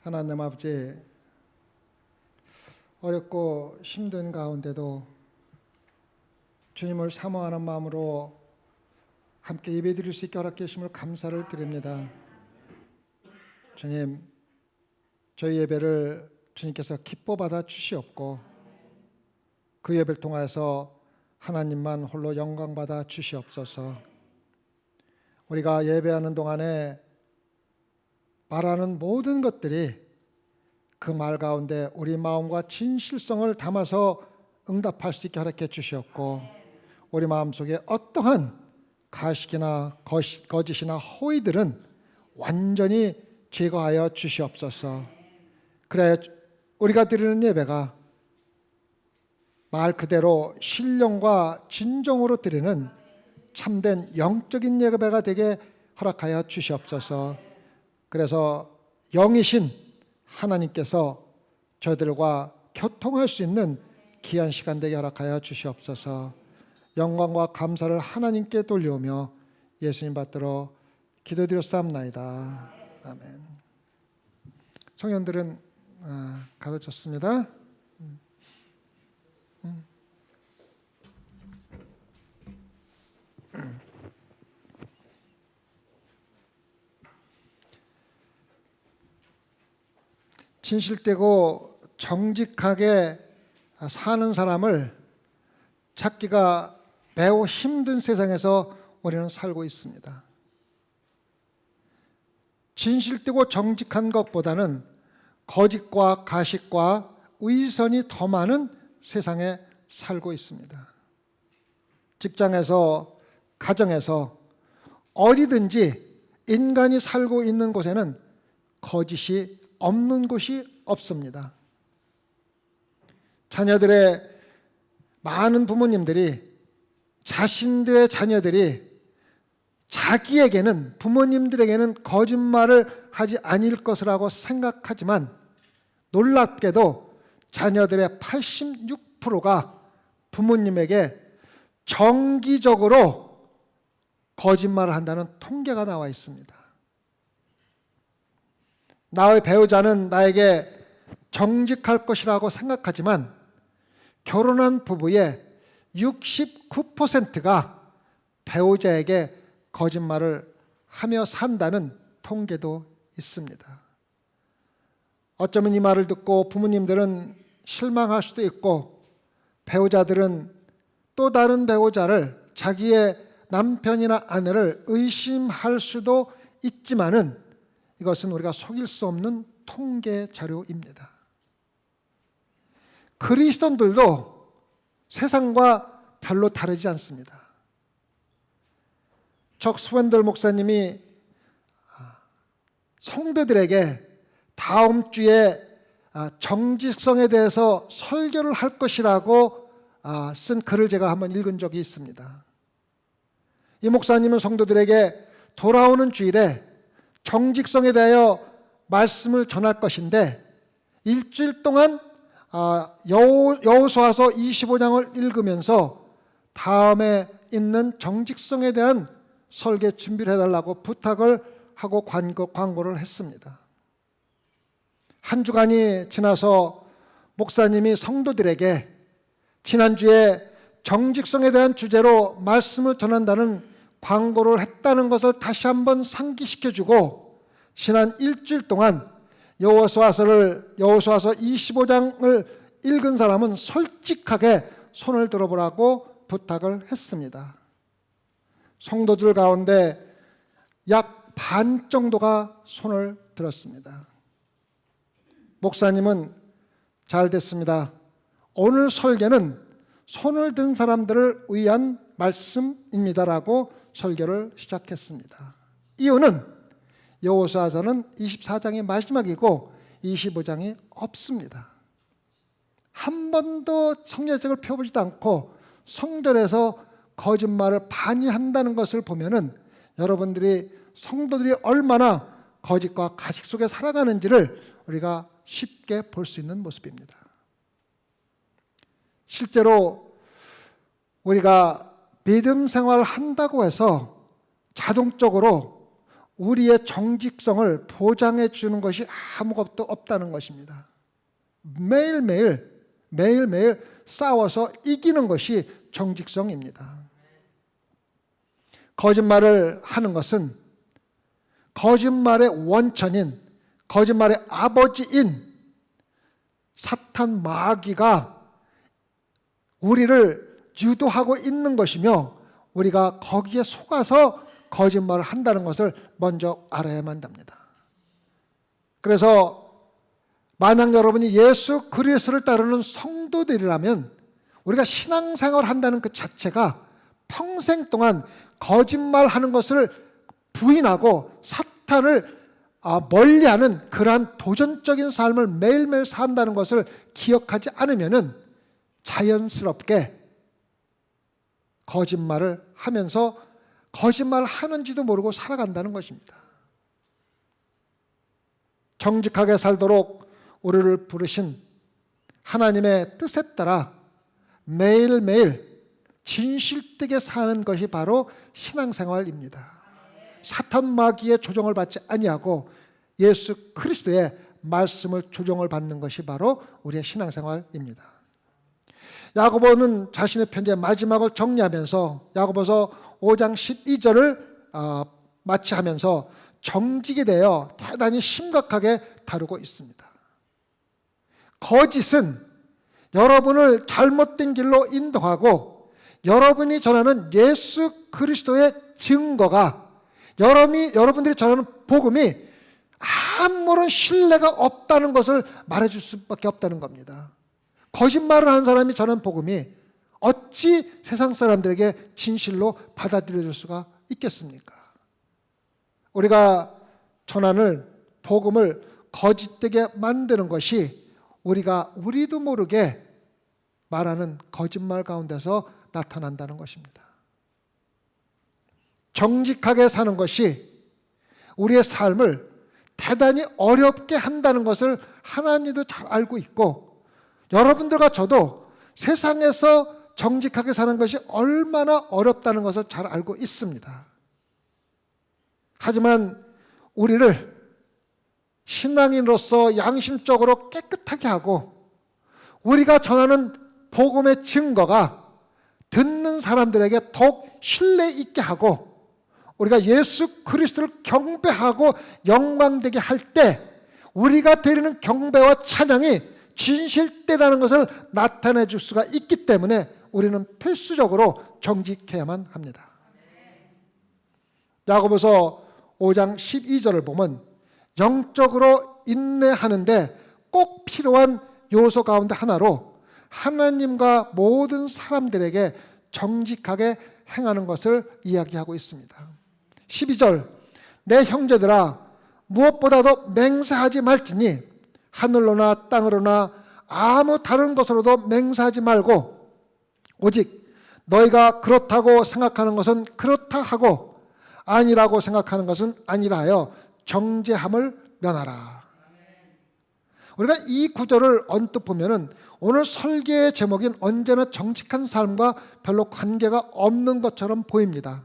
하나님 아버지, 어렵고 힘든 가운데도 주님을 사모하는 마음으로 함께 예배드릴 수 있게 허락해 주심을 감사를 드립니다. 주님, 저희 예배를 주님께서 기뻐 받아 주시옵고 그 예배를 통해서 하나님만 홀로 영광 받아 주시옵소서. 우리가 예배하는 동안에 말하는 모든 것들이 그 말 가운데 우리 마음과 진실성을 담아서 응답할 수 있게 허락해 주시옵고 우리 마음속에 어떠한 가식이나 거짓이나 허위들은 완전히 제거하여 주시옵소서. 그래 우리가 드리는 예배가 말 그대로 신령과 진정으로 드리는 참된 영적인 예배가 되게 허락하여 주시옵소서. 그래서 영이신 하나님께서 저희들과 교통할 수 있는 귀한 시간 되게 허락하여 주시옵소서. 영광과 감사를 하나님께 돌려오며 예수님 받들어 기도드렸사옵나이다. 아멘. 청년들은 가르쳤습니다. 진실되고 정직하게 사는 사람을 찾기가 매우 힘든 세상에서 우리는 살고 있습니다. 진실되고 정직한 것보다는 거짓과 가식과 의선이 더 많은 세상에 살고 있습니다. 직장에서, 가정에서 어디든지 인간이 살고 있는 곳에는 거짓이 없는 곳이 없습니다. 많은 부모님들이 자신들의 자녀들이 자기에게는, 부모님들에게는 거짓말을 하지 않을 것이라고 생각하지만 놀랍게도 자녀들의 86%가 부모님에게 정기적으로 거짓말을 한다는 통계가 나와 있습니다. 나의 배우자는 나에게 정직할 것이라고 생각하지만 결혼한 부부의 69%가 배우자에게 거짓말을 하며 산다는 통계도 있습니다. 어쩌면 이 말을 듣고 부모님들은 실망할 수도 있고 배우자들은 또 다른 배우자를, 자기의 남편이나 아내를 의심할 수도 있지만은 이것은 우리가 속일 수 없는 통계 자료입니다. 그리스도인들도 세상과 별로 다르지 않습니다. 적 스웬들 목사님이 성도들에게 다음 주에 정직성에 대해서 설교를 할 것이라고 쓴 글을 제가 한번 읽은 적이 있습니다. 이 목사님은 성도들에게 돌아오는 주일에 정직성에 대하여 말씀을 전할 것인데 일주일 동안 여호수아서 25장을 읽으면서 다음에 있는 정직성에 대한 설계 준비를 해달라고 부탁을 하고 광고를 했습니다. 한 주간이 지나서 목사님이 성도들에게 지난주에 정직성에 대한 주제로 말씀을 전한다는 광고를 했다는 것을 다시 한번 상기시켜주고 지난 일주일 동안 여호수아서 25장을 읽은 사람은 솔직하게 손을 들어보라고 부탁을 했습니다. 성도들 가운데 약 반 정도가 손을 들었습니다. 목사님은 잘 됐습니다. 오늘 설교는 손을 든 사람들을 위한 말씀입니다라고 설교를 시작했습니다. 이유는 여호수아서는 24장이 마지막이고 25장이 없습니다. 한 번도 성경책을 펴보지도 않고 성전에서 거짓말을 반의한다는 것을 보면은 여러분들이 성도들이 얼마나 거짓과 가식 속에 살아가는지를 우리가 쉽게 볼 수 있는 모습입니다. 실제로 우리가 믿음 생활을 한다고 해서 자동적으로 우리의 정직성을 보장해 주는 것이 아무것도 없다는 것입니다. 매일매일 싸워서 이기는 것이 정직성입니다. 거짓말을 하는 것은 거짓말의 원천인, 거짓말의 아버지인 사탄 마귀가 우리를 유도하고 있는 것이며, 우리가 거기에 속아서 거짓말을 한다는 것을 먼저 알아야만 합니다. 그래서 만약 여러분이 예수 그리스도를 따르는 성도들이라면 우리가 신앙생활을 한다는 그 자체가 평생 동안 거짓말하는 것을 부인하고 사탄을 멀리하는 그러한 도전적인 삶을 매일매일 산다는 것을 기억하지 않으면은 자연스럽게 거짓말을 하면서 거짓말을 하는지도 모르고 살아간다는 것입니다. 정직하게 살도록 우리를 부르신 하나님의 뜻에 따라 매일매일 진실되게 사는 것이 바로 신앙생활입니다. 사탄 마귀의 조종을 받지 아니하고 예수 그리스도의 말씀을 조종을 받는 것이 바로 우리의 신앙생활입니다. 야고보는 자신의 편지의 마지막을 정리하면서 야고보서 5장 12절을 마치하면서 정직에 대해 대단히 심각하게 다루고 있습니다. 거짓은 여러분을 잘못된 길로 인도하고 여러분이 전하는 예수 그리스도의 증거가 여러분들이 전하는 복음이 아무런 신뢰가 없다는 것을 말해줄 수밖에 없다는 겁니다. 거짓말을 하는 사람이 전하는 복음이 어찌 세상 사람들에게 진실로 받아들여질 수가 있겠습니까? 우리가 전하는 복음을 거짓되게 만드는 것이 우리도 모르게 말하는 거짓말 가운데서 나타난다는 것입니다. 정직하게 사는 것이 우리의 삶을 대단히 어렵게 한다는 것을 하나님도 잘 알고 있고, 여러분들과 저도 세상에서 정직하게 사는 것이 얼마나 어렵다는 것을 잘 알고 있습니다. 하지만 우리를 신앙인으로서 양심적으로 깨끗하게 하고 우리가 전하는 복음의 증거가 듣는 사람들에게 더욱 신뢰 있게 하고 우리가 예수 그리스도를 경배하고 영광되게 할 때 우리가 드리는 경배와 찬양이 진실되다는 것을 나타내 줄 수가 있기 때문에 우리는 필수적으로 정직해야만 합니다. 야고보서 5장 12절을 보면 영적으로 인내하는데 꼭 필요한 요소 가운데 하나로 하나님과 모든 사람들에게 정직하게 행하는 것을 이야기하고 있습니다. 12절, 내 형제들아 무엇보다도 맹세하지 말지니 하늘로나 땅으로나 아무 다른 것으로도 맹세하지 말고 오직 너희가 그렇다고 생각하는 것은 그렇다 하고 아니라고 생각하는 것은 아니라 하여 정죄함을 면하라. 우리가 이 구절을 언뜻 보면은 오늘 설교의 제목인 언제나 정직한 삶과 별로 관계가 없는 것처럼 보입니다.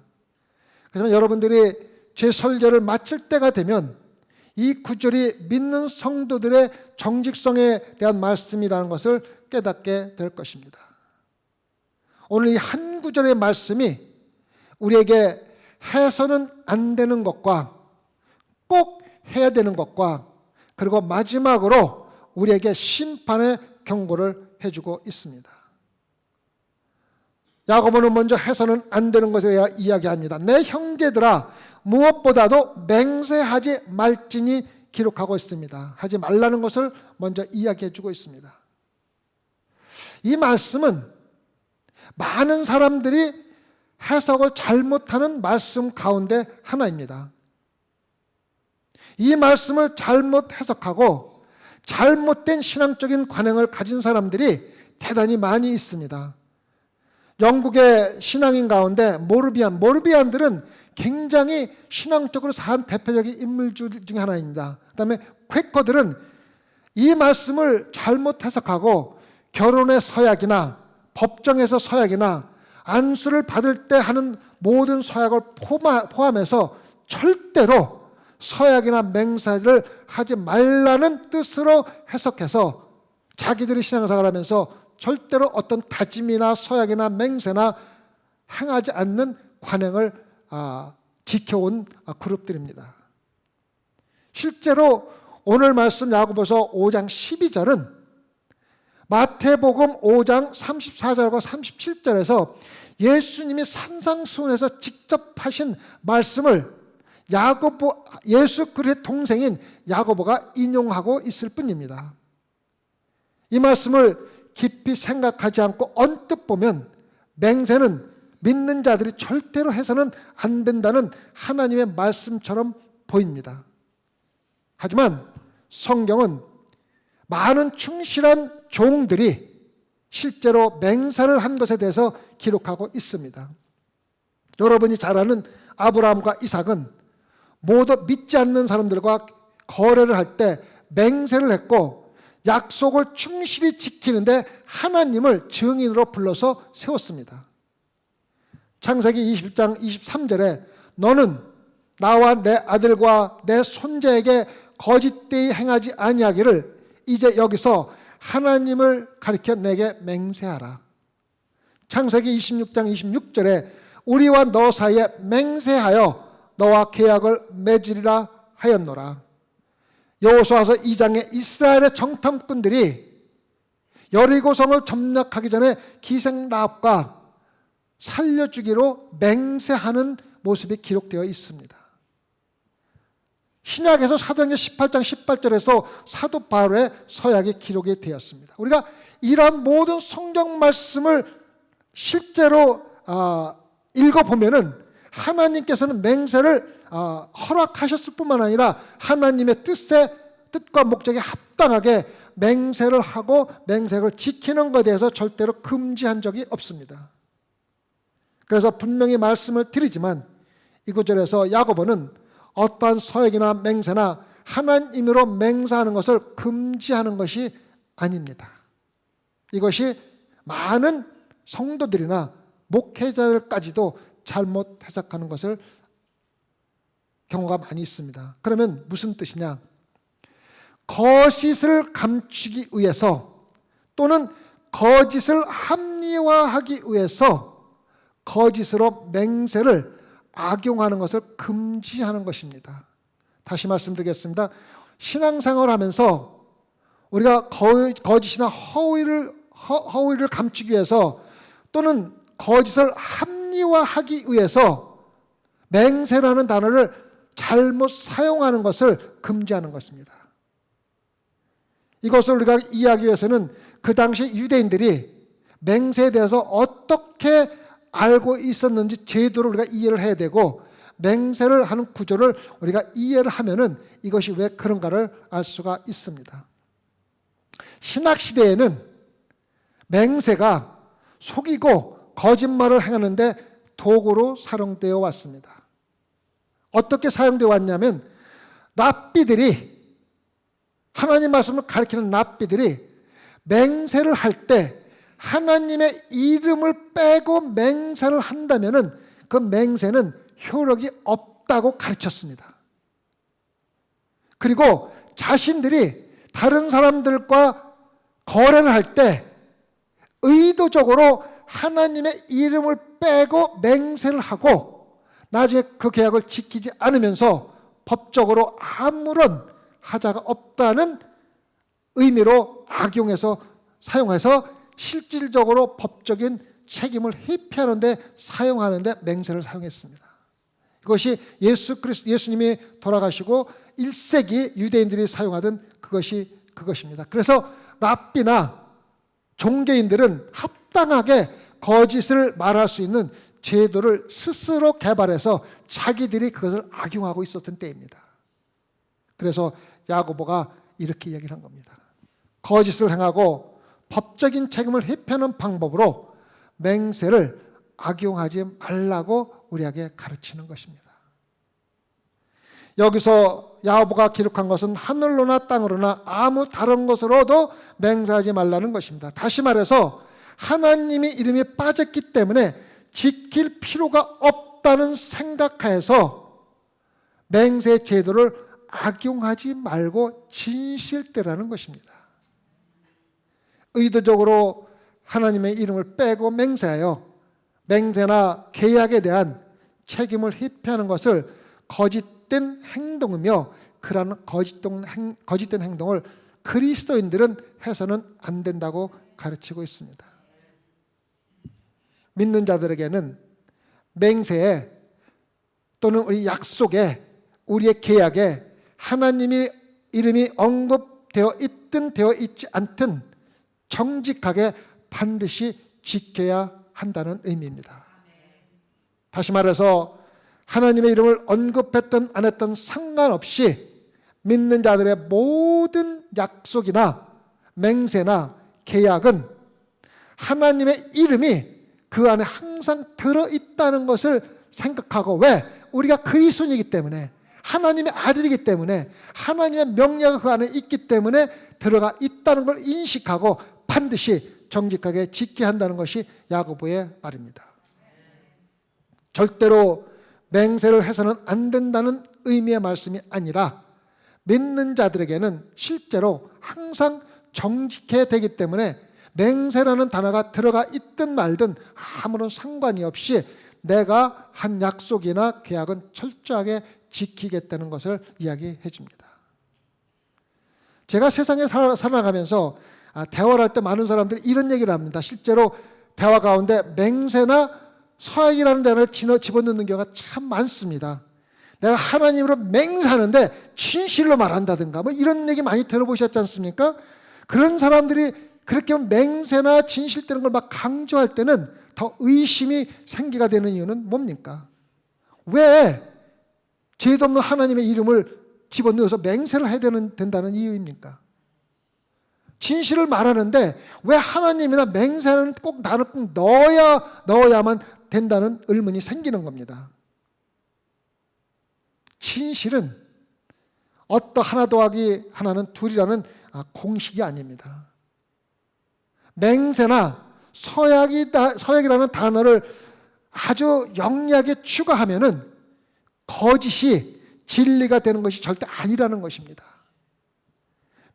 하지만 여러분들이 제 설교를 마칠 때가 되면 이 구절이 믿는 성도들의 정직성에 대한 말씀이라는 것을 깨닫게 될 것입니다. 오늘 이 한 구절의 말씀이 우리에게 해서는 안 되는 것과 꼭 해야 되는 것과 그리고 마지막으로 우리에게 심판의 경고를 해주고 있습니다. 야고보는 먼저 해서는 안 되는 것에 대해 이야기합니다. 내 형제들아 무엇보다도 맹세하지 말지니 기록하고 있습니다. 하지 말라는 것을 먼저 이야기해 주고 있습니다. 이 말씀은 많은 사람들이 해석을 잘못하는 말씀 가운데 하나입니다. 이 말씀을 잘못 해석하고 잘못된 신앙적인 관행을 가진 사람들이 대단히 많이 있습니다. 영국의 신앙인 가운데 모르비안들은 굉장히 신앙적으로 산 대표적인 인물들 중에 하나입니다. 그 다음에 퀘커들은 이 말씀을 잘못 해석하고 결혼의 서약이나 법정에서 서약이나 안수를 받을 때 하는 모든 서약을 포함해서 절대로 서약이나 맹세를 하지 말라는 뜻으로 해석해서 자기들이 신앙생활을 하면서 절대로 어떤 다짐이나 서약이나 맹세나 행하지 않는 관행을 지켜온 그룹들입니다. 실제로 오늘 말씀 야고보서 5장 12절은 마태복음 5장 34절과 37절에서 예수님이 산상수훈에서 직접 하신 말씀을 예수 그리스도의 동생인 야고보가 인용하고 있을 뿐입니다. 이 말씀을 깊이 생각하지 않고 언뜻 보면 맹세는 믿는 자들이 절대로 해서는 안 된다는 하나님의 말씀처럼 보입니다. 하지만 성경은 많은 충실한 종들이 실제로 맹세를 한 것에 대해서 기록하고 있습니다. 여러분이 잘 아는 아브라함과 이삭은 모두 믿지 않는 사람들과 거래를 할 때 맹세를 했고 약속을 충실히 지키는데 하나님을 증인으로 불러서 세웠습니다. 창세기 21장 23절에 너는 나와 내 아들과 내 손자에게 거짓되이 행하지 아니하기를 이제 여기서 하나님을 가리켜 내게 맹세하라. 창세기 26장 26절에 우리와 너 사이에 맹세하여 너와 계약을 맺으리라 하였노라. 여호수아서 2장에 이스라엘의 정탐꾼들이 여리고성을 점령하기 전에 기생라합과 살려주기로 맹세하는 모습이 기록되어 있습니다. 신약에서 사도행전 18장 18절에서 사도 바울의 서약이 기록이 되었습니다. 우리가 이러한 모든 성경 말씀을 실제로 읽어보면은 하나님께서는 맹세를 허락하셨을 뿐만 아니라 하나님의 뜻과 목적에 합당하게 맹세를 하고 맹세를 지키는 것에 대해서 절대로 금지한 적이 없습니다. 그래서 분명히 말씀을 드리지만 이 구절에서 야고보는 어떠한 서약이나 맹세나 하나님으로 맹세하는 것을 금지하는 것이 아닙니다. 이것이 많은 성도들이나 목회자들까지도 잘못 해석하는 것을 경우가 많이 있습니다. 그러면 무슨 뜻이냐? 거짓을 감추기 위해서 또는 거짓을 합리화하기 위해서 거짓으로 맹세를 악용하는 것을 금지하는 것입니다. 다시 말씀드리겠습니다. 신앙생활을 하면서 우리가 거짓이나 허위를 감추기 위해서 또는 거짓을 합리화하기 위해서 맹세라는 단어를 잘못 사용하는 것을 금지하는 것입니다. 이것을 우리가 이해하기 위해서는 그 당시 유대인들이 맹세에 대해서 어떻게 알고 있었는지 제도를 우리가 이해를 해야 되고 맹세를 하는 구조를 우리가 이해를 하면은 이것이 왜 그런가를 알 수가 있습니다. 신학시대에는 맹세가 속이고 거짓말을 행하는데 도구로 사용되어 왔습니다. 어떻게 사용되어 왔냐면 랍비들이 하나님 말씀을 가리키는 랍비들이 맹세를 할 때 하나님의 이름을 빼고 맹세를 한다면은 그 맹세는 효력이 없다고 가르쳤습니다. 그리고 자신들이 다른 사람들과 거래를 할 때 의도적으로 하나님의 이름을 빼고 맹세를 하고 나중에 그 계약을 지키지 않으면서 법적으로 아무런 하자가 없다는 의미로 악용해서 사용해서 실질적으로 법적인 책임을 회피하는 데 사용하는 데 맹세를 사용했습니다. 이것이 예수님이 돌아가시고 1세기 유대인들이 사용하던 그것입니다. 그래서 랍비나 종교인들은 합당하게 거짓을 말할 수 있는 제도를 스스로 개발해서 자기들이 그것을 악용하고 있었던 때입니다. 그래서 야고보가 이렇게 이야기를 한 겁니다. 거짓을 행하고 법적인 책임을 회피하는 방법으로 맹세를 악용하지 말라고 우리에게 가르치는 것입니다. 여기서 야고보가 기록한 것은 하늘로나 땅으로나 아무 다른 것으로도 맹세하지 말라는 것입니다. 다시 말해서 하나님의 이름이 빠졌기 때문에 지킬 필요가 없다는 생각하에서 맹세 제도를 악용하지 말고 진실되라는 것입니다. 의도적으로 하나님의 이름을 빼고 맹세하여 맹세나 계약에 대한 책임을 회피하는 것을 거짓된 행동이며, 그러한 거짓된 행동을 그리스도인들은 해서는 안 된다고 가르치고 있습니다. 믿는 자들에게는 맹세에 또는 우리 약속에, 우리의 계약에 하나님의 이름이 언급되어 있든 되어 있지 않든 정직하게 반드시 지켜야 한다는 의미입니다. 다시 말해서 하나님의 이름을 언급했든 안 했든 상관없이 믿는 자들의 모든 약속이나 맹세나 계약은 하나님의 이름이 그 안에 항상 들어있다는 것을 생각하고, 왜? 우리가 그리스도인이기 때문에, 하나님의 아들이기 때문에, 하나님의 명령이 그 안에 있기 때문에 들어가 있다는 걸 인식하고 반드시 정직하게 지켜야 한다는 것이 야고보의 말입니다. 절대로 맹세를 해서는 안 된다는 의미의 말씀이 아니라, 믿는 자들에게는 실제로 항상 정직해야 되기 때문에 맹세라는 단어가 들어가 있든 말든 아무런 상관이 없이 내가 한 약속이나 계약은 철저하게 지키겠다는 것을 이야기해 줍니다. 제가 세상에 살아가면서 대화를 할 때 많은 사람들이 이런 얘기를 합니다. 실제로 대화 가운데 맹세나 서약이라는 단어를 집어넣는 경우가 참 많습니다. 내가 하나님으로 맹세하는데 진실로 말한다든가 뭐 이런 얘기 많이 들어보셨지 않습니까? 그런 사람들이 그렇게 맹세나 진실되는 걸 막 강조할 때는 더 의심이 생기가 되는 이유는 뭡니까? 왜 죄도 없는 하나님의 이름을 집어넣어서 맹세를 해야 된다는 이유입니까? 진실을 말하는데 왜 하나님이나 맹세는 꼭 나를 꼭 넣어야만 된다는 의문이 생기는 겁니다. 진실은 어떠 하나 더하기 하나는 둘이라는 공식이 아닙니다. 맹세나 서약이라는 단어를 아주 영리하게 추가하면은 거짓이 진리가 되는 것이 절대 아니라는 것입니다.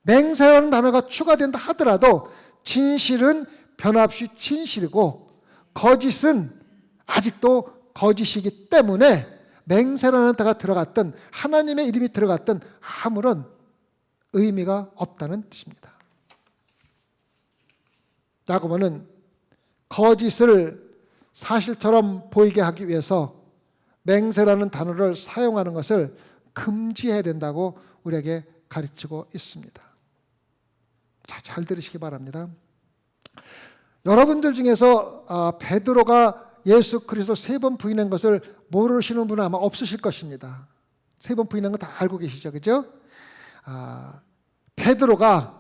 맹세라는 단어가 추가된다 하더라도 진실은 변함없이 진실이고 거짓은 아직도 거짓이기 때문에 맹세라는 단어가 들어갔든 하나님의 이름이 들어갔든 아무런 의미가 없다는 뜻입니다. 야고보는 거짓을 사실처럼 보이게 하기 위해서 맹세라는 단어를 사용하는 것을 금지해야 된다고 우리에게 가르치고 있습니다. 자, 잘 들으시기 바랍니다. 여러분들 중에서 베드로가 예수 그리스도 3번 부인한 것을 모르시는 분은 아마 없으실 것입니다. 3번 부인한 거 다 알고 계시죠, 그죠? 베드로가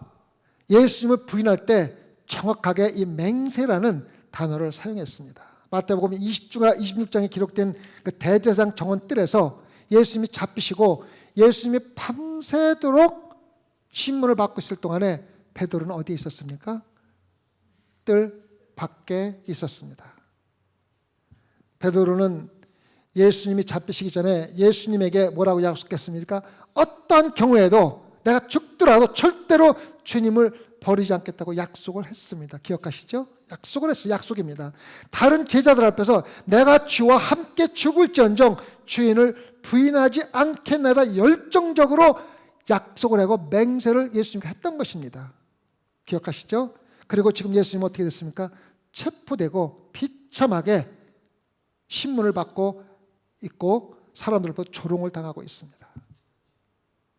예수님을 부인할 때 정확하게 이 맹세라는 단어를 사용했습니다. 마태복음 26장에 기록된 그 대제사장 정원뜰에서 예수님이 잡히시고 예수님이 밤새도록 신문을 받고 있을 동안에 베드로는 어디에 있었습니까? 뜰 밖에 있었습니다. 베드로는 예수님이 잡히시기 전에 예수님에게 뭐라고 약속했습니까? 어떤 경우에도 내가 죽더라도 절대로 주님을 버리지 않겠다고 약속을 했습니다. 기억하시죠? 약속을 했어요. 약속입니다. 다른 제자들 앞에서 내가 주와 함께 죽을지언정 주인을 부인하지 않겠나이다 열정적으로 약속을 하고 맹세를 예수님께 했던 것입니다. 기억하시죠? 그리고 지금 예수님은 어떻게 됐습니까? 체포되고 비참하게 신문을 받고 있고 사람들로부터 조롱을 당하고 있습니다.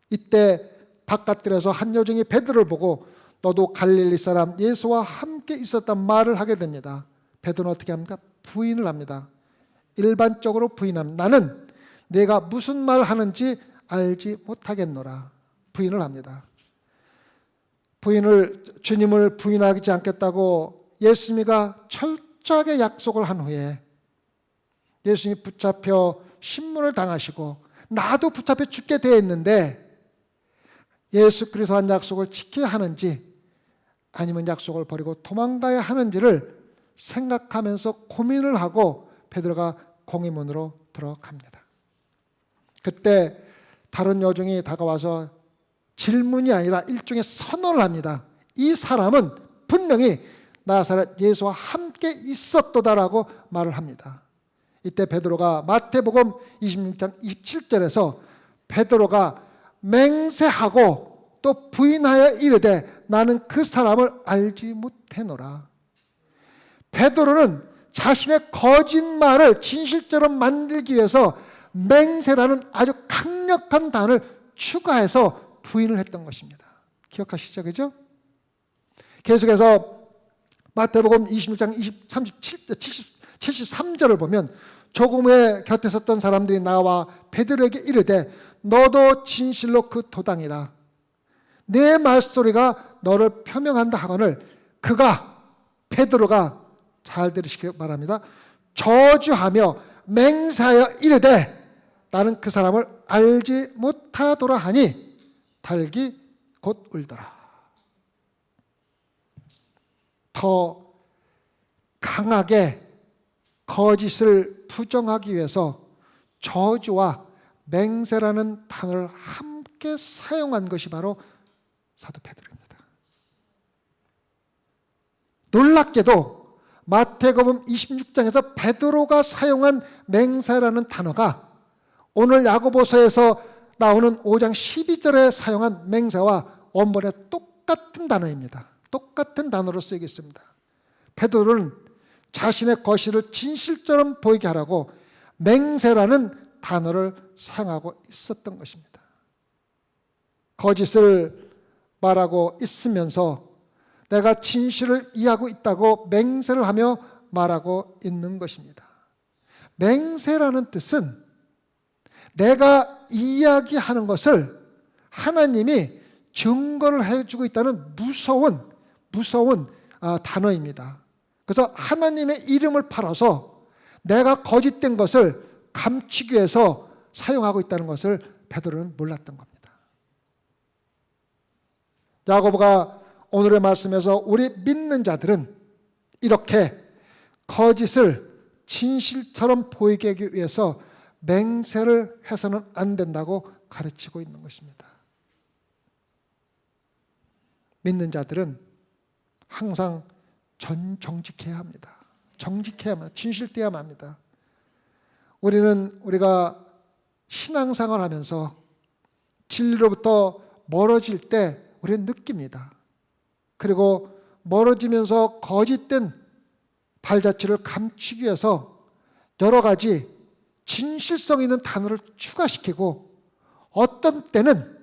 이때 바깥들에서 한 여종이 베드로를 보고 너도 갈릴리 사람 예수와 함께 있었단 말을 하게 됩니다. 베드로는 어떻게 합니까? 부인을 합니다. 일반적으로 부인합니다. 나는 내가 무슨 말을 하는지 알지 못하겠노라. 부인을 합니다. 주님을 부인하지 않겠다고 예수님이가 철저하게 약속을 한 후에 예수님이 붙잡혀 신문을 당하시고 나도 붙잡혀 죽게 되어 있는데 예수 그리스도 한 약속을 지켜야 하는지 아니면 약속을 버리고 도망가야 하는지를 생각하면서 고민을 하고 베드로가 공회문으로 들어갑니다. 그때 다른 여종이 다가와서 질문이 아니라 일종의 선언을 합니다. 이 사람은 분명히 나사렛 예수와 함께 있었도다라고 말을 합니다. 이때 베드로가 마태복음 26장 27절에서 베드로가 맹세하고 또 부인하여 이르되 나는 그 사람을 알지 못해노라. 베드로는 자신의 거짓말을 진실처럼 만들기 위해서 맹세라는 아주 강력한 단어를 추가해서 부인을 했던 것입니다. 기억하시죠? 그죠? 계속해서 마태복음 26장 73절을 보면 조금 후에 곁에 섰던 사람들이 나와 베드로에게 이르되 너도 진실로 그 도당이라. 내 말소리가 너를 표명한다 하거늘 그가 베드로가 잘 들으시기 바랍니다. 저주하며 맹세하여 이르되 나는 그 사람을 알지 못하도라 하니 달기 곧 울더라. 더 강하게 거짓을 부정하기 위해서 저주와 맹세라는 단어를 함께 사용한 것이 바로 사도 베드로입니다. 놀랍게도 마태복음 26장에서 베드로가 사용한 맹세라는 단어가 오늘 야고보서에서 나오는 5장 12절에 사용한 맹세와 원본에 똑같은 단어입니다. 똑같은 단어로 쓰이고 있습니다. 베드로는 자신의 거실을 진실처럼 보이게 하라고 맹세라는 단어를 사용하고 있었던 것입니다. 거짓을 말하고 있으면서 내가 진실을 이해하고 있다고 맹세를 하며 말하고 있는 것입니다. 맹세라는 뜻은 내가 이야기하는 것을 하나님이 증거를 해주고 있다는 무서운 단어입니다. 그래서 하나님의 이름을 팔아서 내가 거짓된 것을 감추기 위해서 사용하고 있다는 것을 베드로는 몰랐던 겁니다. 야고보가 오늘의 말씀에서 우리 믿는 자들은 이렇게 거짓을 진실처럼 보이게 하기 위해서 맹세를 해서는 안 된다고 가르치고 있는 것입니다. 믿는 자들은 항상 정직해야 합니다. 정직해야만, 진실되어야만 합니다. 우리가 신앙생활 하면서 진리로부터 멀어질 때 우리는 느낍니다. 그리고 멀어지면서 거짓된 발자취를 감추기 위해서 여러 가지 진실성 있는 단어를 추가시키고 어떤 때는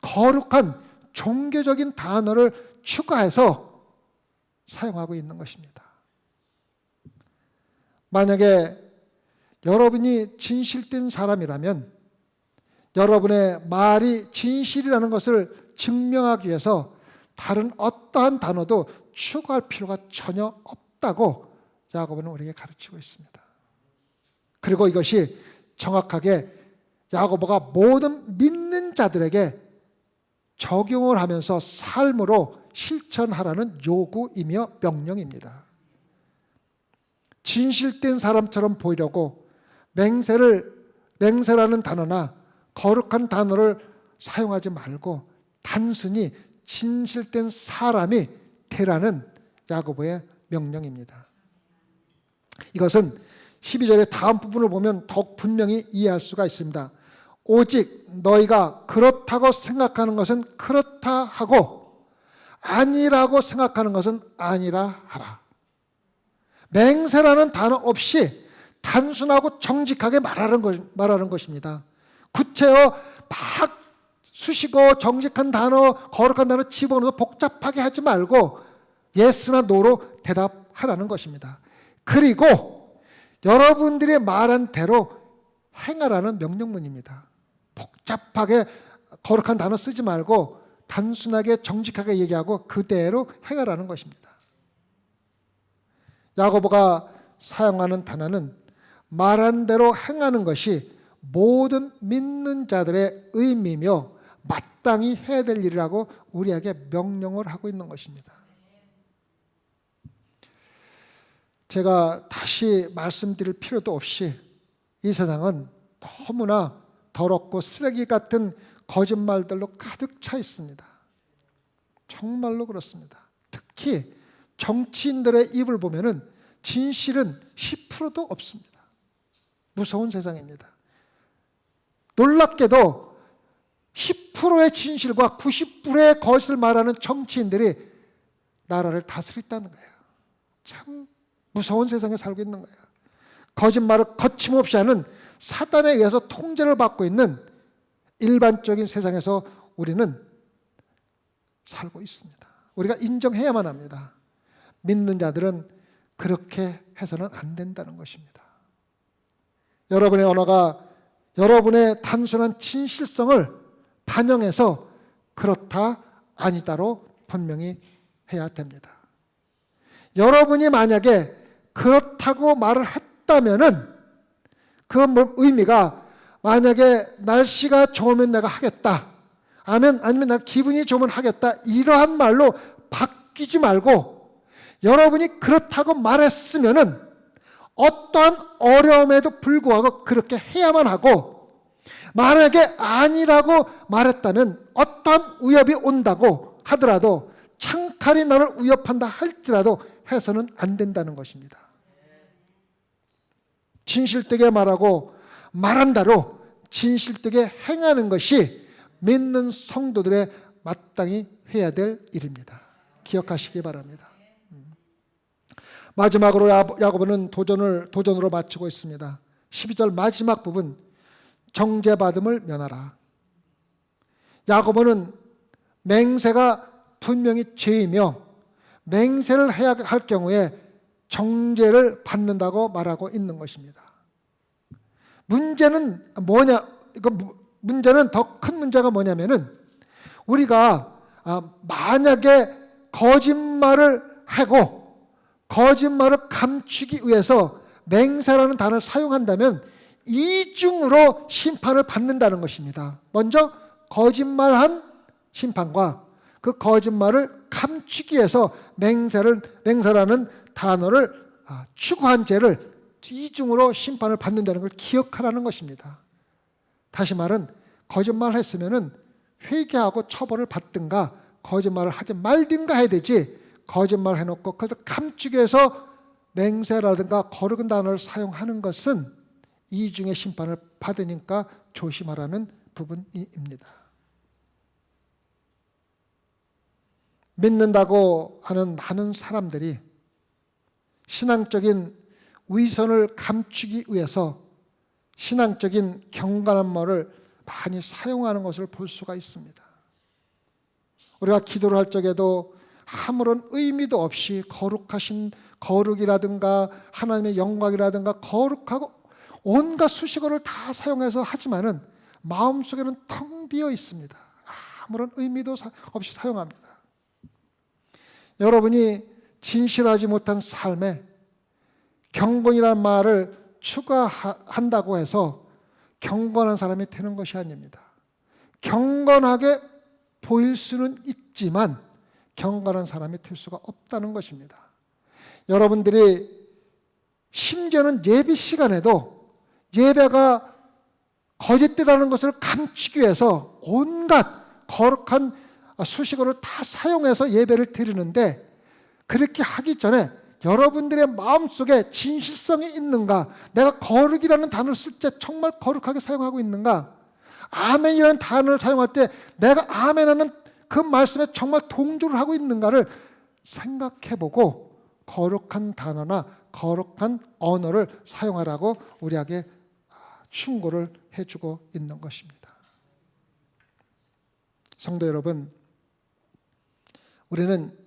거룩한 종교적인 단어를 추가해서 사용하고 있는 것입니다. 만약에 여러분이 진실된 사람이라면 여러분의 말이 진실이라는 것을 증명하기 위해서 다른 어떠한 단어도 추가할 필요가 전혀 없다고 야고보는 우리에게 가르치고 있습니다. 그리고 이것이 정확하게 야고보가 모든 믿는 자들에게 적용을 하면서 삶으로 실천하라는 요구이며 명령입니다. 진실된 사람처럼 보이려고 맹세라는 단어나 거룩한 단어를 사용하지 말고 단순히 진실된 사람이 되라는 야고보의 명령입니다. 이것은 12절의 다음 부분을 보면 더욱 분명히 이해할 수가 있습니다. 오직 너희가 그렇다고 생각하는 것은 그렇다 하고 아니라고 생각하는 것은 아니라 하라. 맹세라는 단어 없이 단순하고 정직하게 말하는 것입니다. 구체어 막 수식어, 정직한 단어, 거룩한 단어 집어넣어서 복잡하게 하지 말고 예스나 노로 대답하라는 것입니다. 그리고 여러분들이 말한 대로 행하라는 명령문입니다. 복잡하게 거룩한 단어 쓰지 말고 단순하게 정직하게 얘기하고 그대로 행하라는 것입니다. 야고보가 사용하는 단어는 말한 대로 행하는 것이 모든 믿는 자들의 의미며 마땅히 해야 될 일이라고 우리에게 명령을 하고 있는 것입니다. 제가 다시 말씀드릴 필요도 없이 이 세상은 너무나 더럽고 쓰레기 같은 거짓말들로 가득 차 있습니다. 정말로 그렇습니다. 특히 정치인들의 입을 보면은 진실은 10%도 없습니다. 무서운 세상입니다. 놀랍게도 10%의 진실과 90%의 거짓을 말하는 정치인들이 나라를 다스렸다는 거예요. 참 무서운 세상에 살고 있는 거예요. 거짓말을 거침없이 하는 사단에 의해서 통제를 받고 있는 일반적인 세상에서 우리는 살고 있습니다. 우리가 인정해야만 합니다. 믿는 자들은 그렇게 해서는 안 된다는 것입니다. 여러분의 언어가 여러분의 단순한 진실성을 반영해서 그렇다 아니다로 분명히 해야 됩니다. 여러분이 만약에 그렇다고 말을 했다면은 그 의미가 만약에 날씨가 좋으면 내가 하겠다, 아니면 나 기분이 좋으면 하겠다, 이러한 말로 바뀌지 말고 여러분이 그렇다고 말했으면은 어떠한 어려움에도 불구하고 그렇게 해야만 하고, 만약에 아니라고 말했다면 어떠한 위협이 온다고 하더라도, 창칼이 나를 위협한다 할지라도 해서는 안 된다는 것입니다. 진실되게 말하고 말한 대로 진실되게 행하는 것이 믿는 성도들의 마땅히 해야 될 일입니다. 기억하시기 바랍니다. 마지막으로 야고보는 도전으로 마치고 있습니다. 12절 마지막 부분, 정죄받음을 면하라. 야고보는 맹세가 분명히 죄이며 맹세를 해야 할 경우에 정죄를 받는다고 말하고 있는 것입니다. 문제는 뭐냐? 문제는 더 큰 문제가 뭐냐면은 우리가 만약에 거짓말을 하고 거짓말을 감추기 위해서 맹세라는 단어를 사용한다면 이중으로 심판을 받는다는 것입니다. 먼저 거짓말한 심판과 그 거짓말을 감추기 위해서 맹세라는 단어를 추구한 죄를 이중으로 심판을 받는다는 걸 기억하라는 것입니다. 다시 말은 거짓말을 했으면은 회개하고 처벌을 받든가 거짓말을 하지 말든가 해야 되지, 거짓말 해놓고 그것을 감추기 위해서 맹세라든가 거룩한 단어를 사용하는 것은 이중의 심판을 받으니까 조심하라는 부분입니다. 믿는다고 하는 많은 사람들이 신앙적인 위선을 감추기 위해서 신앙적인 경건한 말을 많이 사용하는 것을 볼 수가 있습니다. 우리가 기도를 할 적에도 아무런 의미도 없이 거룩하신 거룩이라든가 하나님의 영광이라든가 거룩하고 온갖 수식어를 다 사용해서 하지만은 마음속에는 텅 비어 있습니다. 아무런 의미도 없이 사용합니다. 여러분이 진실하지 못한 삶에 경건이라는 말을 추가한다고 해서 경건한 사람이 되는 것이 아닙니다. 경건하게 보일 수는 있지만 경건한 사람이 될 수가 없다는 것입니다. 여러분들이 심지어는 예배 시간에도 예배가 거짓되다는 것을 감추기 위해서 온갖 거룩한 수식어를 다 사용해서 예배를 드리는데, 그렇게 하기 전에 여러분들의 마음속에 진실성이 있는가, 내가 거룩이라는 단어를 쓸 때 정말 거룩하게 사용하고 있는가, 아멘이라는 단어를 사용할 때 내가 아멘하는 그 말씀에 정말 동조를 하고 있는가를 생각해보고 거룩한 단어나 거룩한 언어를 사용하라고 우리에게 충고를 해주고 있는 것입니다. 성도 여러분, 우리는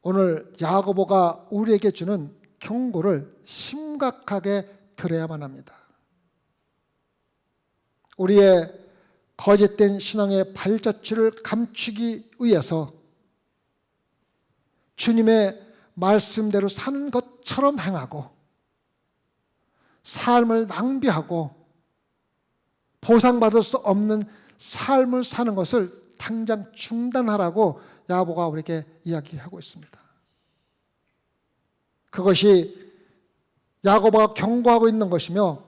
오늘 야고보가 우리에게 주는 경고를 심각하게 들어야만 합니다. 우리의 거짓된 신앙의 발자취를 감추기 위해서 주님의 말씀대로 사는 것처럼 행하고 삶을 낭비하고 보상받을 수 없는 삶을 사는 것을 당장 중단하라고 야고보가 우리에게 이야기하고 있습니다. 그것이 야고보가 경고하고 있는 것이며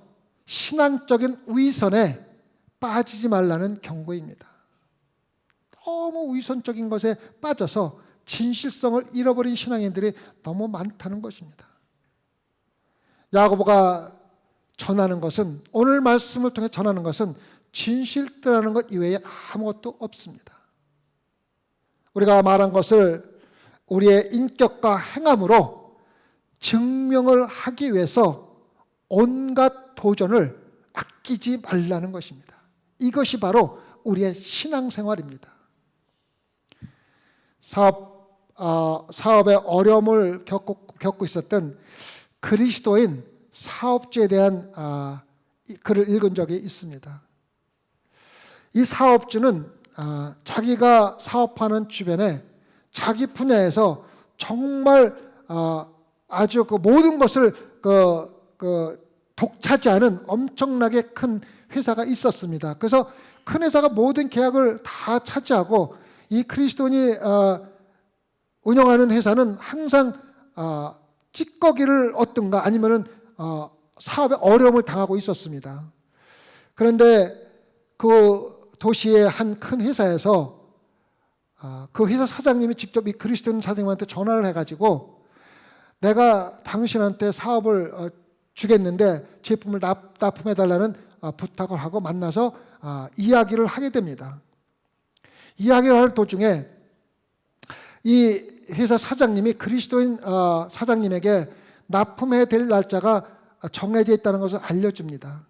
신앙적인 위선에 빠지지 말라는 경고입니다. 너무 위선적인 것에 빠져서 진실성을 잃어버린 신앙인들이 너무 많다는 것입니다. 야고보가 전하는 것은, 오늘 말씀을 통해 전하는 것은 진실되라는 것 이외에 아무것도 없습니다. 우리가 말한 것을 우리의 인격과 행함으로 증명을 하기 위해서 온갖 도전을 아끼지 말라는 것입니다. 이것이 바로 우리의 신앙생활입니다. 사업에 어려움을 겪고 있었던 그리스도인 사업주에 대한 글을 읽은 적이 있습니다. 이 사업주는 자기가 사업하는 주변에 자기 분야에서 정말 아주 그 모든 것을 독차지하는 엄청나게 큰 회사가 있었습니다. 그래서 큰 회사가 모든 계약을 다 차지하고 이 그리스도인이 운영하는 회사는 항상 찌꺼기를 얻든가 아니면은 사업에 어려움을 당하고 있었습니다. 그런데 그 도시의 한 큰 회사에서 그 회사 사장님이 직접 이 그리스도인 사장님한테 전화를 해가지고, 내가 당신한테 사업을 주겠는데 제품을 납품해달라는 부탁을 하고 만나서 이야기를 하게 됩니다. 이야기를 하는 도중에 이 회사 사장님이 그리스도인 사장님에게 납품해야 될 날짜가 정해져 있다는 것을 알려줍니다.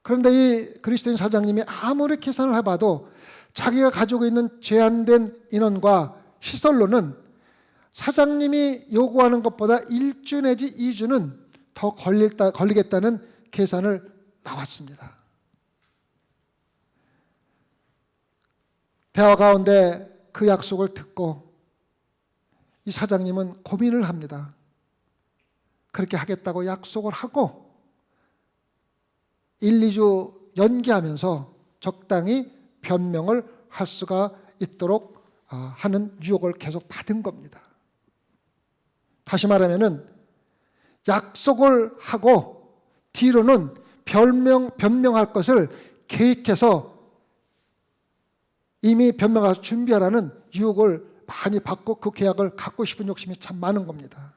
그런데 이 그리스도인 사장님이 아무리 계산을 해봐도 자기가 가지고 있는 제한된 인원과 시설로는 사장님이 요구하는 것보다 1주 내지 2주는 더 걸리겠다는 계산을 나왔습니다. 대화 가운데 그 약속을 듣고 이 사장님은 고민을 합니다. 그렇게 하겠다고 약속을 하고 1, 2주 연기하면서 적당히 변명을 할 수가 있도록 하는 유혹을 계속 받은 겁니다. 다시 말하면은 약속을 하고 뒤로는 변명할 것을 계획해서 이미 변명해서 준비하라는 유혹을 많이 받고 그 계약을 갖고 싶은 욕심이 참 많은 겁니다.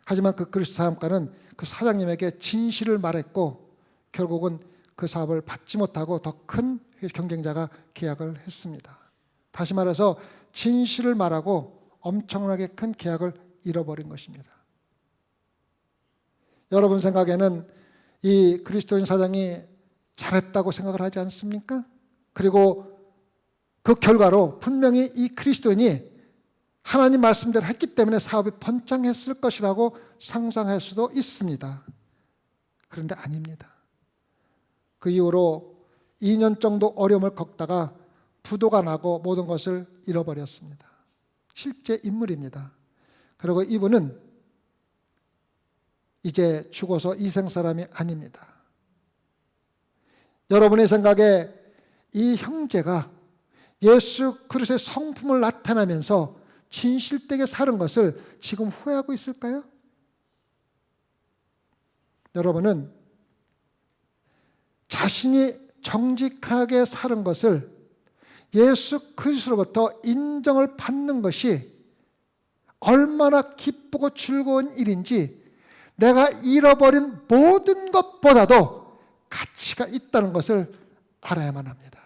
하지만 그 그리스도 사업가는 그 사장님에게 진실을 말했고 결국은 그 사업을 받지 못하고 더 큰 경쟁자가 계약을 했습니다. 다시 말해서 진실을 말하고 엄청나게 큰 계약을 잃어버린 것입니다. 여러분 생각에는 이 그리스도인 사장이 잘했다고 생각을 하지 않습니까? 그리고 그 결과로 분명히 이 그리스도인이 하나님 말씀대로 했기 때문에 사업이 번창했을 것이라고 상상할 수도 있습니다. 그런데 아닙니다. 그 이후로 2년 정도 어려움을 겪다가 부도가 나고 모든 것을 잃어버렸습니다. 실제 인물입니다. 그리고 이분은 이제 죽어서 이생사람이 아닙니다. 여러분의 생각에 이 형제가 예수 그리스도의 성품을 나타내면서 진실되게 사는 것을 지금 후회하고 있을까요? 여러분은 자신이 정직하게 사는 것을 예수 그리스도로부터 인정을 받는 것이 얼마나 기쁘고 즐거운 일인지 내가 잃어버린 모든 것보다도 가치가 있다는 것을 알아야만 합니다.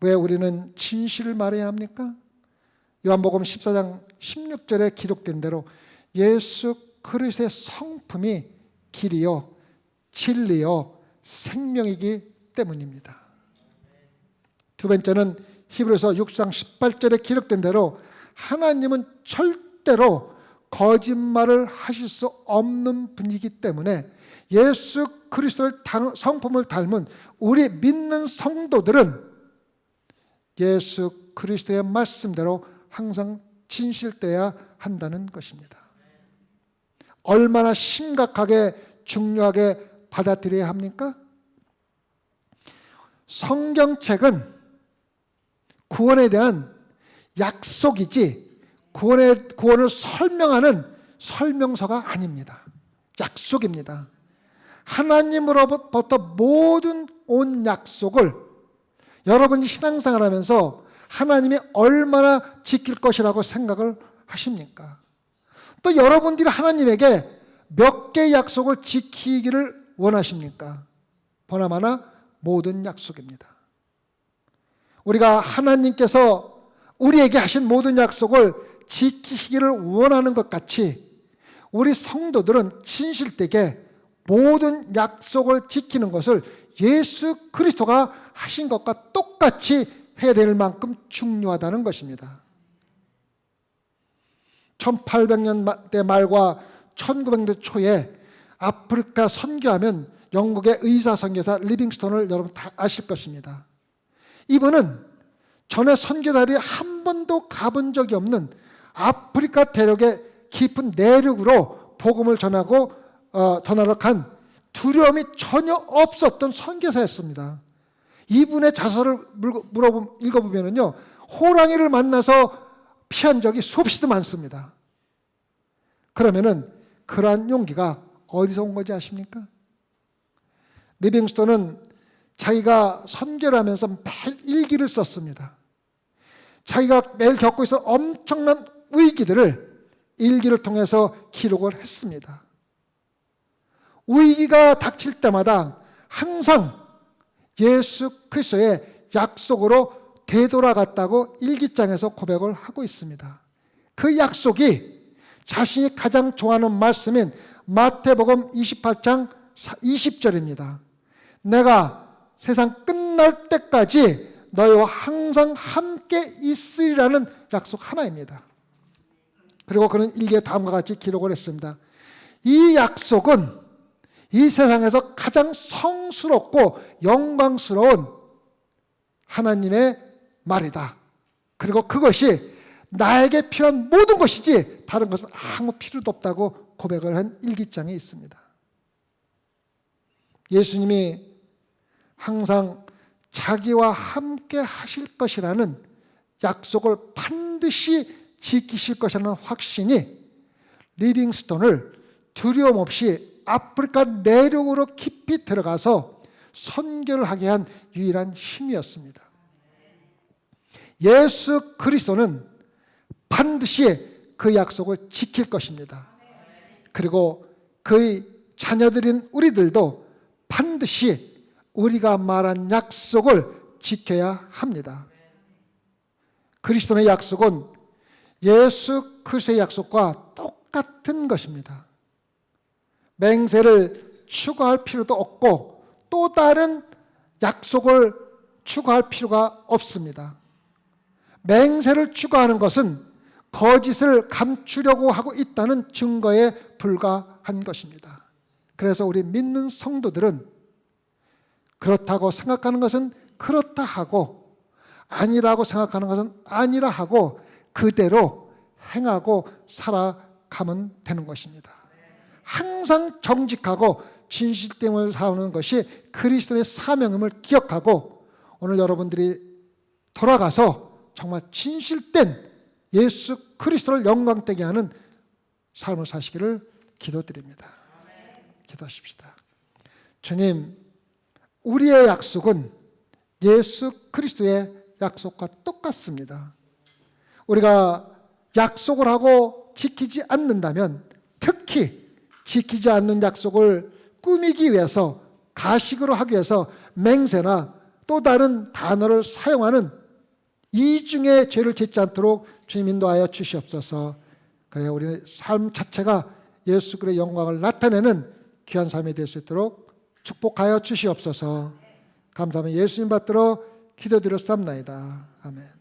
왜 우리는 진실을 말해야 합니까? 요한복음 14장 16절에 기록된 대로 예수 그리스도의 성품이 길이요 진리요 생명이기 때문입니다. 두 번째는 히브리서 6장 18절에 기록된 대로 하나님은 절대로 거짓말을 하실 수 없는 분이기 때문에 예수 그리스도의 성품을 닮은 우리 믿는 성도들은 예수 그리스도의 말씀대로 항상 진실되어야 한다는 것입니다. 얼마나 심각하게 중요하게 받아들여야 합니까? 성경책은 구원에 대한 약속이지 구원을 설명하는 설명서가 아닙니다. 약속입니다. 하나님으로부터 모든 온 약속을 여러분이 신앙생활 하면서 하나님이 얼마나 지킬 것이라고 생각을 하십니까? 또 여러분들이 하나님에게 몇 개의 약속을 지키기를 원하십니까? 보나마나 모든 약속입니다. 우리가 하나님께서 우리에게 하신 모든 약속을 지키시기를 원하는 것 같이 우리 성도들은 진실되게 모든 약속을 지키는 것을 예수 그리스도가 하신 것과 똑같이 해야 될 만큼 중요하다는 것입니다. 1800년대 말과 1900년대 초에 아프리카 선교하면 영국의 의사 선교사 리빙스톤을 여러분 다 아실 것입니다. 이분은 전에 선교사들이 한 번도 가본 적이 없는 아프리카 대륙의 깊은 내륙으로 복음을 전하고 전하러 간 두려움이 전혀 없었던 선교사였습니다. 이분의 자서를 읽어보면요, 호랑이를 만나서 피한 적이 수없이도 많습니다. 그러면은 그러한 용기가 어디서 온 건지 아십니까? 리빙스톤은 자기가 선교를 하면서 매일 일기를 썼습니다. 자기가 매일 겪고 있었던 엄청난 위기들을 일기를 통해서 기록을 했습니다. 위기가 닥칠 때마다 항상 예수 그리스도의 약속으로 되돌아갔다고 일기장에서 고백을 하고 있습니다. 그 약속이 자신이 가장 좋아하는 말씀인 마태복음 28장 20절입니다. 내가 세상 끝날 때까지 너희와 항상 함께 있으리라는 약속 하나입니다. 그리고 그는 일기에 다음과 같이 기록을 했습니다. 이 약속은 이 세상에서 가장 성스럽고 영광스러운 하나님의 말이다. 그리고 그것이 나에게 필요한 모든 것이지 다른 것은 아무 필요도 없다고 고백을 한 일기장에 있습니다. 예수님이 항상 자기와 함께 하실 것이라는 약속을 반드시 지키실 것이라는 확신이 리빙스톤을 두려움 없이 아프리카 내륙으로 깊이 들어가서 선교를 하게 한 유일한 힘이었습니다. 예수 그리스도는 반드시 그 약속을 지킬 것입니다. 그리고 그의 자녀들인 우리들도 반드시 우리가 말한 약속을 지켜야 합니다. 그리스도의 약속은 예수 그리스도의 약속과 똑같은 것입니다. 맹세를 추구할 필요도 없고 또 다른 약속을 추구할 필요가 없습니다. 맹세를 추구하는 것은 거짓을 감추려고 하고 있다는 증거에 불과한 것입니다. 그래서 우리 믿는 성도들은 그렇다고 생각하는 것은 그렇다 하고 아니라고 생각하는 것은 아니라 하고 그대로 행하고 살아가면 되는 것입니다. 항상 정직하고 진실됨을 사오는 것이 그리스도의 사명임을 기억하고 오늘 여러분들이 돌아가서 정말 진실된 예수 그리스도를 영광되게 하는 삶을 사시기를 기도드립니다. 기도하십시다. 주님, 우리의 약속은 예수 그리스도의 약속과 똑같습니다. 우리가 약속을 하고 지키지 않는다면, 특히 지키지 않는 약속을 꾸미기 위해서, 가식으로 하기 위해서 맹세나 또 다른 단어를 사용하는 이중의 죄를 짓지 않도록 주님 인도하여 주시옵소서. 그래 우리의 삶 자체가 예수 그리스도의 영광을 나타내는 귀한 삶이 될 수 있도록 축복하여 주시옵소서. 감사하며 예수님 받들어 기도드렸사옵나이다. 아멘.